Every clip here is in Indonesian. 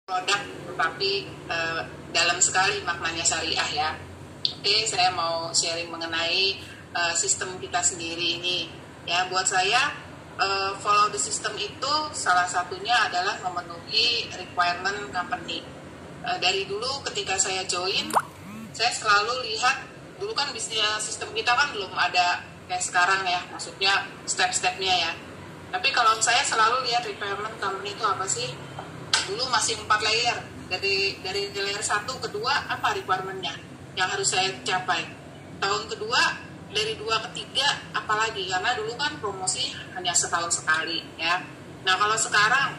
produk tetapi dalam sekali maknanya syariah ya. Oke, saya mau sharing mengenai sistem kita sendiri ini ya. Buat saya follow the system itu salah satunya adalah memenuhi requirement company. Dari dulu ketika saya join, saya selalu lihat dulu kan bisnis sistem kita kan belum ada kayak sekarang ya, maksudnya step-stepnya ya. Tapi kalau saya selalu lihat requirement company itu apa sih? Dulu masih 4 layer, dari layer 1 ke 2 apa requirementnya yang harus saya capai. Tahun kedua dari 2 ke 3 apalagi, karena dulu kan promosi hanya setahun sekali ya. Nah kalau sekarang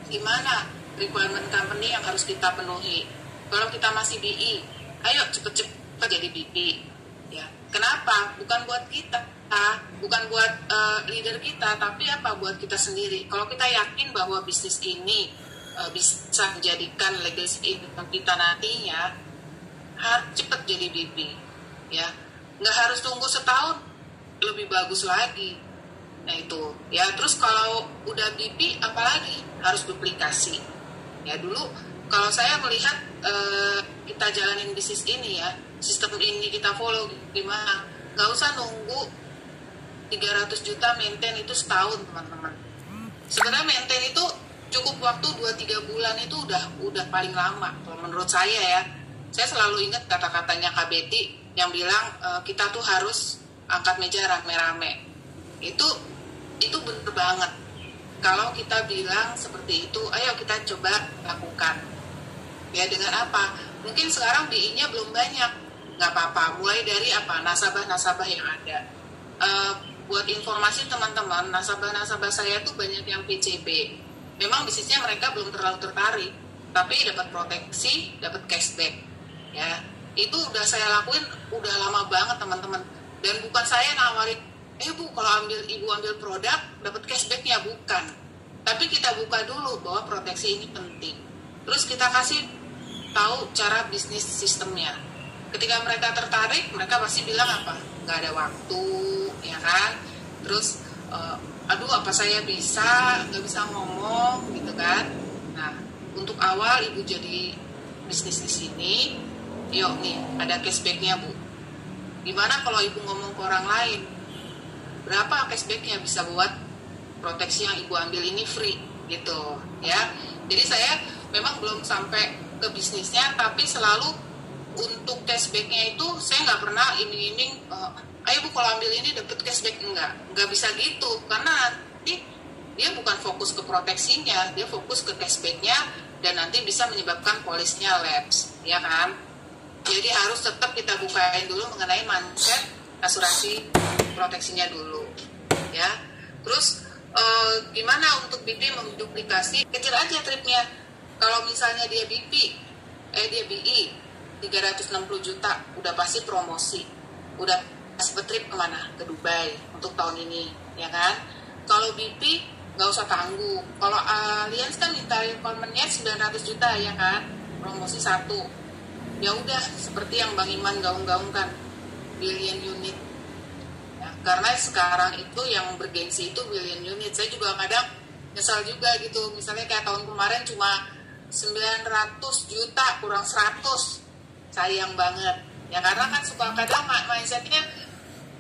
gimana requirement company yang harus kita penuhi? Kalau kita masih BI, ayo cepet-cepet jadi BP ya. Kenapa? Bukan buat kita, bukan buat leader kita, tapi apa, buat kita sendiri. Kalau kita yakin bahwa bisnis ini bisa menjadikan legacy income kita nantinya, harus cepat jadi BP ya. Nggak harus tunggu setahun, lebih bagus lagi. Nah itu ya. Terus kalau udah BP apalagi harus duplikasi ya. Dulu kalau saya melihat kita jalanin bisnis ini ya, sistem ini kita follow gimana, nggak usah nunggu 300 juta maintain itu setahun teman-teman. Sebenarnya maintain itu cukup waktu 2-3 bulan itu udah paling lama kalau menurut saya ya. Saya selalu ingat kata-katanya Kak Betty yang bilang kita tuh harus angkat meja rame-rame. Itu bener banget. Kalau kita bilang seperti itu, ayo kita coba lakukan. Ya dengan apa? Mungkin sekarang BI-nya belum banyak, nggak apa-apa. Mulai dari apa? Nasabah-nasabah yang ada. Buat informasi teman-teman, nasabah-nasabah saya tuh banyak yang PCB. Memang bisnisnya mereka belum terlalu tertarik, tapi dapat proteksi, dapat cashback ya. Itu udah saya lakuin udah lama banget teman-teman. Dan bukan saya nawarin, Bu kalau ibu ambil produk dapat cashbacknya, bukan. Tapi kita buka dulu bahwa proteksi ini penting. Terus kita kasih tahu cara bisnis sistemnya. Ketika mereka tertarik, mereka pasti bilang apa? Nggak ada waktu, ya kan? Terus aduh apa saya nggak bisa ngomong gitu kan. Nah untuk awal ibu jadi bisnis di sini, yuk nih ada cashbacknya Bu. Gimana kalau ibu ngomong ke orang lain, berapa cashbacknya bisa buat proteksi yang ibu ambil ini free gitu ya. Jadi saya memang belum sampai ke bisnisnya, tapi selalu untuk cashbacknya itu saya nggak pernah iming-iming ayo Bu kalau ambil ini dapat cashback, nggak bisa gitu, karena nanti dia bukan fokus ke proteksinya, dia fokus ke cashbacknya dan nanti bisa menyebabkan polisnya lapse ya kan. Jadi harus tetap kita bukain dulu mengenai mindset asuransi proteksinya dulu ya. Terus gimana untuk BP menduplikasi, kecil aja tripnya. Kalau misalnya dia dia BI 360 juta udah pasti promosi, udah pas trip kemana? Ke Dubai untuk tahun ini ya kan. Kalau BP nggak usah tanggung. Kalau Allianz kan minta requirement-nya 900 juta ya kan, promosi 1. Ya udah seperti yang Bang Iman gaung-gaungkan, billion unit ya, karena sekarang itu yang bergengsi itu billion unit. Saya juga kadang nyesal juga gitu, misalnya kayak tahun kemarin cuma 900 juta kurang 100, sayang banget ya, karena kan suka kadang mindsetnya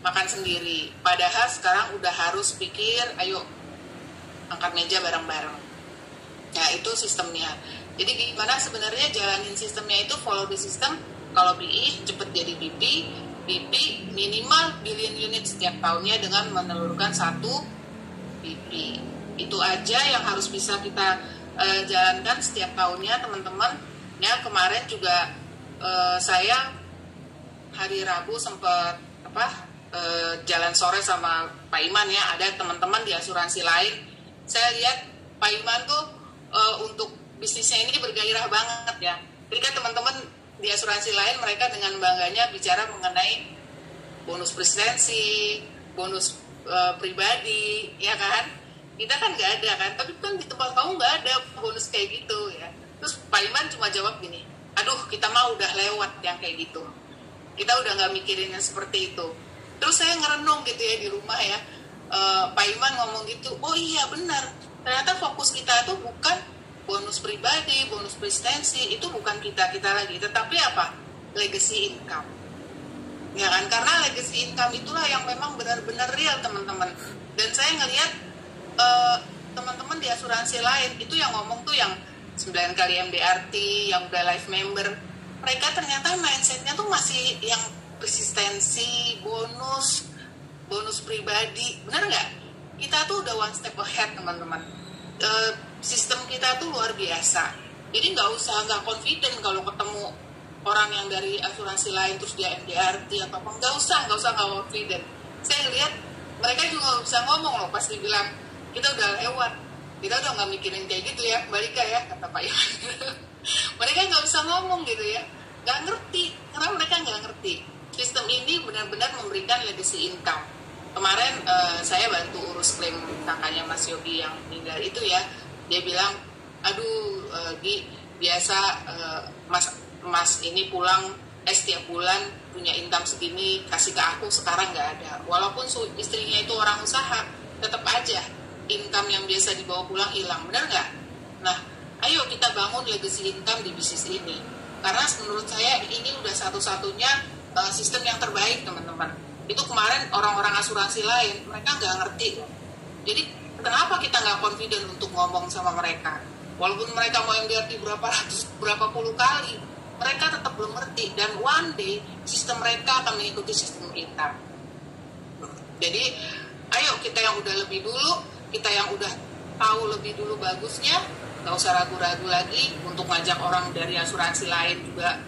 makan sendiri, padahal sekarang udah harus pikir ayo angkat meja bareng-bareng ya. Itu sistemnya. Jadi gimana sebenarnya jalanin sistemnya itu, follow the system. Kalau BI cepet jadi BP minimal billion unit setiap tahunnya dengan menelurkan 1 BP. Itu aja yang harus bisa kita jalankan setiap tahunnya teman-teman ya. Kemarin juga saya hari Rabu sempat jalan sore sama Pak Iman ya. Ada teman-teman di asuransi lain, saya lihat Pak Iman tuh untuk bisnisnya ini bergairah banget ya. Ketika teman-teman di asuransi lain, mereka dengan bangganya bicara mengenai bonus presidensi, bonus pribadi ya kan. Kita kan nggak ada kan, tapi kan di tempat kamu nggak ada bonus kayak gitu ya. Terus Pak Iman cuma jawab gini, aduh kita mah udah lewat yang kayak gitu, kita udah nggak mikirin yang seperti itu. Terus saya ngerenung gitu ya di rumah ya, Pak Iman ngomong gitu, oh iya benar, ternyata fokus kita tuh bukan bonus pribadi, bonus presidensi, itu bukan kita lagi, tetapi apa? Legacy income. Ya kan, karena legacy income itulah yang memang benar-benar real, teman-teman. Dan saya ngelihat teman-teman di asuransi lain itu yang ngomong tuh yang 9 kali MDRT, yang udah life member, mereka ternyata mindsetnya tuh masih yang persistensi, bonus pribadi. Benar nggak? Kita tuh udah one step ahead, teman-teman. Sistem kita tuh luar biasa. Jadi nggak confident kalau ketemu orang yang dari asuransi lain terus dia MDRT atau apa, nggak usah confident. Saya lihat mereka juga bisa ngomong loh pas dibilang kita udah lewat, kita udah nggak mikirin kayak gitu ya, balik ya kata Pak Iwan. Mereka nggak bisa ngomong gitu ya, nggak ngerti, karena mereka nggak ngerti sistem ini benar-benar memberikan legacy income. Kemarin saya bantu urus klaim kakaknya Mas Yogi yang meninggal itu ya, dia bilang, aduh Gi, biasa Mas ini pulang setiap bulan punya income segini, kasih ke aku, sekarang nggak ada. Walaupun istrinya itu orang usaha, tetap aja income yang biasa dibawa pulang hilang, benar nggak? Nah, ayo kita bangun legacy income di bisnis ini, karena menurut saya ini udah satu-satunya sistem yang terbaik, teman-teman. Itu kemarin orang-orang asuransi lain mereka nggak ngerti, jadi kenapa kita nggak confident untuk ngomong sama mereka? Walaupun mereka mau MDRT berapa puluh kali, mereka tetap belum ngerti, dan one day sistem mereka akan mengikuti sistem kita. Jadi ayo kita yang udah lebih dulu, kita yang udah tahu lebih dulu bagusnya, nggak usah ragu-ragu lagi untuk ngajak orang dari asuransi lain juga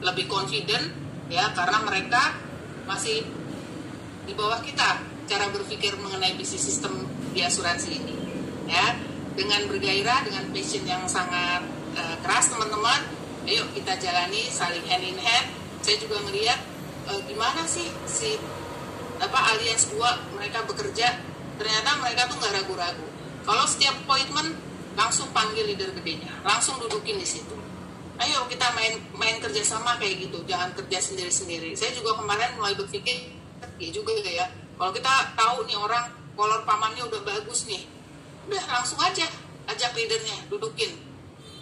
lebih confident ya, karena mereka masih di bawah kita cara berpikir mengenai bisnis sistem di asuransi ini ya. Dengan bergairah, dengan passion yang sangat keras, teman-teman, ayo kita jalani saling hand in hand. Saya juga ngelihat gimana sih si alias 2 mereka bekerja, ternyata mereka tuh nggak ragu-ragu. Kalau setiap appointment langsung panggil leader gedenya, langsung dudukin di situ. Ayo kita main kerjasama kayak gitu, jangan kerja sendiri-sendiri. Saya juga kemarin mulai berpikir, ya juga ya, kalau kita tahu nih orang kolor pamannya udah bagus nih, udah langsung aja ajak leadernya, dudukin.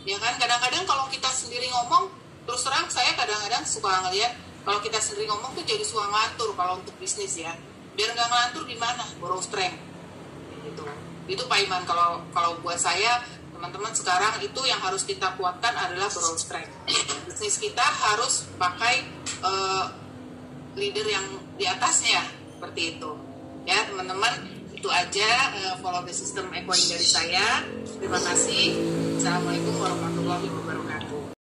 Ya kan, kadang-kadang kalau kita sendiri ngomong, terus terang saya kadang-kadang suka ngeliat kalau kita sendiri ngomong tuh jadi suka ngelantur kalau untuk bisnis ya. Biar nggak ngelantur gimana? Borrow strength. Gitu. Itu Pak Iman, kalau buat saya, teman-teman, sekarang itu yang harus kita kuatkan adalah borrow strength. Bisnis kita harus pakai leader yang di atasnya, seperti itu. Ya teman-teman, itu aja follow the system echoing dari saya. Terima kasih. Assalamualaikum warahmatullahi wabarakatuh.